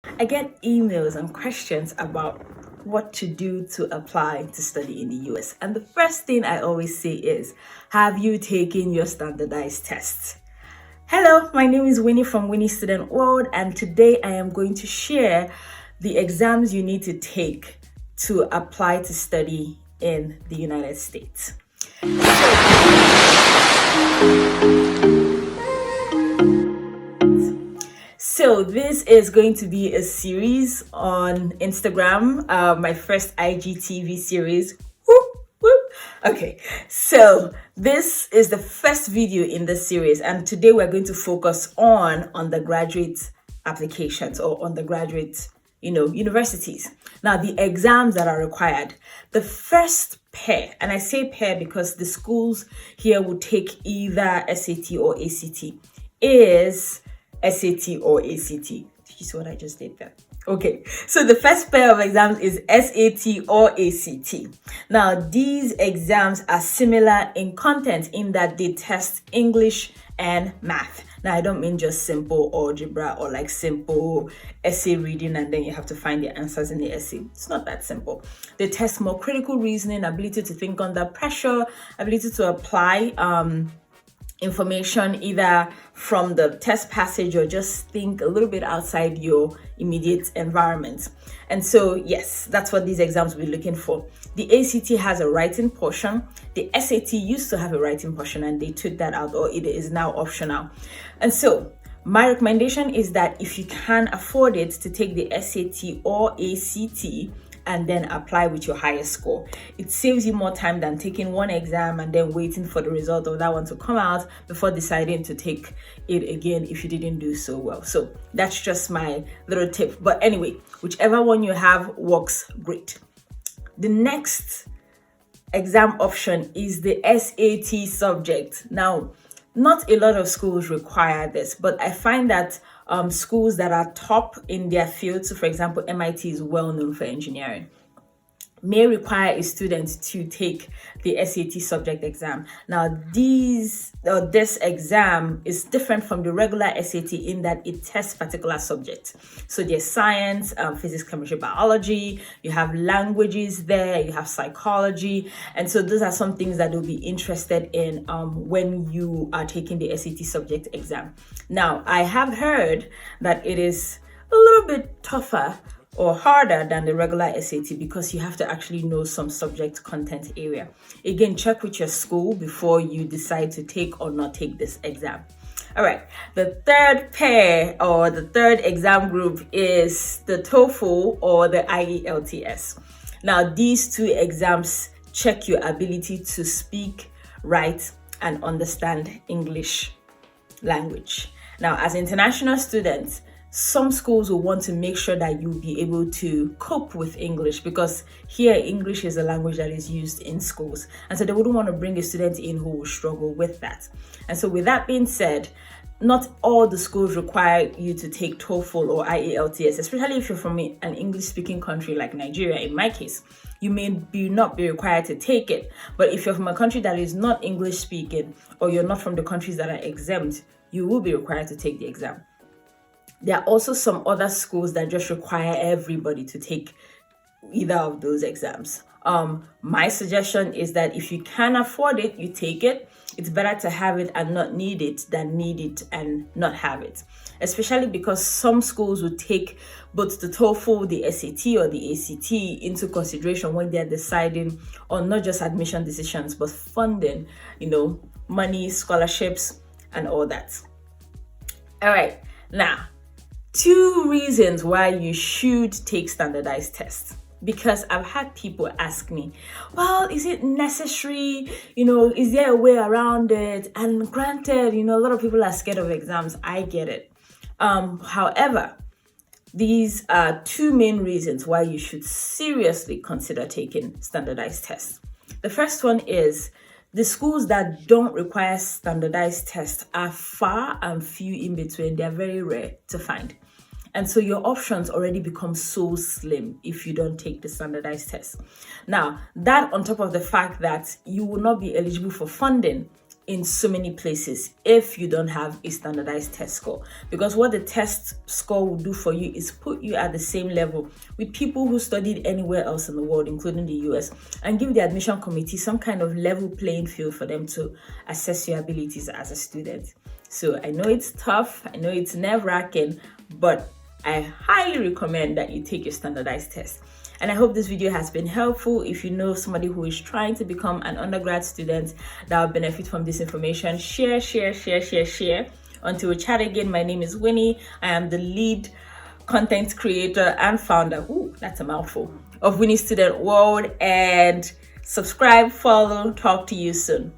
I get emails and questions about what to do to apply to study in the US. And the first thing I always say is, have you taken your standardized tests? Hello, my name is Winnie from Winie Student World, and today I am going to share the exams you need to take to apply to study in the United States. So this is going to be a series on Instagram, my first IGTV series. Whoop, whoop. Okay, so this is the first video in the series, and today we're going to focus on undergraduate applications or undergraduate, universities. Now, the exams that are required. The first pair, and I say pair because the schools here will take either SAT or ACT, is SAT or ACT. Did you see what I just did there? Okay, so the first pair of exams is SAT or ACT. Now, these exams are similar in content in that they test English and math. Now, I don't mean just simple algebra or like simple essay reading and then you have to find the answers in the essay. It's not that simple. They test more critical reasoning, ability to think under pressure, ability to apply information either from the test passage or just think a little bit outside your immediate environment. And so, yes, that's what these exams will be looking for. The ACT has a writing portion. The SAT used to have a writing portion and they took that out, or it is now optional. And so, my recommendation is that if you can afford it, to take the SAT or ACT and then apply with your highest score. It saves you more time than taking one exam and then waiting for the result of that one to come out before deciding to take it again if you didn't do so well. So that's just my little tip. But anyway, whichever one you have works great. The next exam option is the SAT subject. Now, not a lot of schools require this, but I find that schools that are top in their field, so for example, MIT is well known for engineering, may require a student to take the SAT subject exam. Now, this exam is different from the regular SAT in that it tests particular subjects. So there's science, physics, chemistry, biology, you have languages there, you have psychology. And so those are some things that you'll be interested in when you are taking the SAT subject exam. Now, I have heard that it is a little bit tougher or harder than the regular SAT because you have to actually know some subject content area. Again, check with your school before you decide to take or not take this exam. All right, the third pair or the third exam group is the TOEFL or the IELTS. Now, these two exams check your ability to speak, write, and understand English language. Now, as international students, some schools will want to make sure that you'll be able to cope with English because here English is a language that is used in schools. And so they wouldn't want to bring a student in who will struggle with that. And so with that being said, not all the schools require you to take TOEFL or IELTS, especially if you're from an English-speaking country like Nigeria, in my case. You may not be required to take it. But if you're from a country that is not English-speaking or you're not from the countries that are exempt, you will be required to take the exam. There are also some other schools that just require everybody to take either of those exams. My suggestion is that if you can afford it, you take it. It's better to have it and not need it than need it and not have it. Especially because some schools will take both the TOEFL, the SAT, or the ACT into consideration when they're deciding on not just admission decisions, but funding, money, scholarships, and all that. All right, now, 2 reasons why you should take standardized tests. Because I've had people ask me, well, is it necessary? Is there a way around it? And granted, a lot of people are scared of exams. I get it. However, these are 2 main reasons why you should seriously consider taking standardized tests. The first one is the schools that don't require standardized tests are far and few in between. They're very rare to find. And so your options already become so slim if you don't take the standardized test. Now, that on top of the fact that you will not be eligible for funding in so many places if you don't have a standardized test score. Because what the test score will do for you is put you at the same level with people who studied anywhere else in the world, including the US, and give the admission committee some kind of level playing field for them to assess your abilities as a student. So I know it's tough, I know it's nerve-wracking, but I highly recommend that you take your standardized test. And I hope this video has been helpful. If you know somebody who is trying to become an undergrad student that will benefit from this information, share. Until we chat again, my name is Winnie. I am the lead content creator and founder, that's a mouthful, of Winnie Student World. And subscribe, follow, talk to you soon.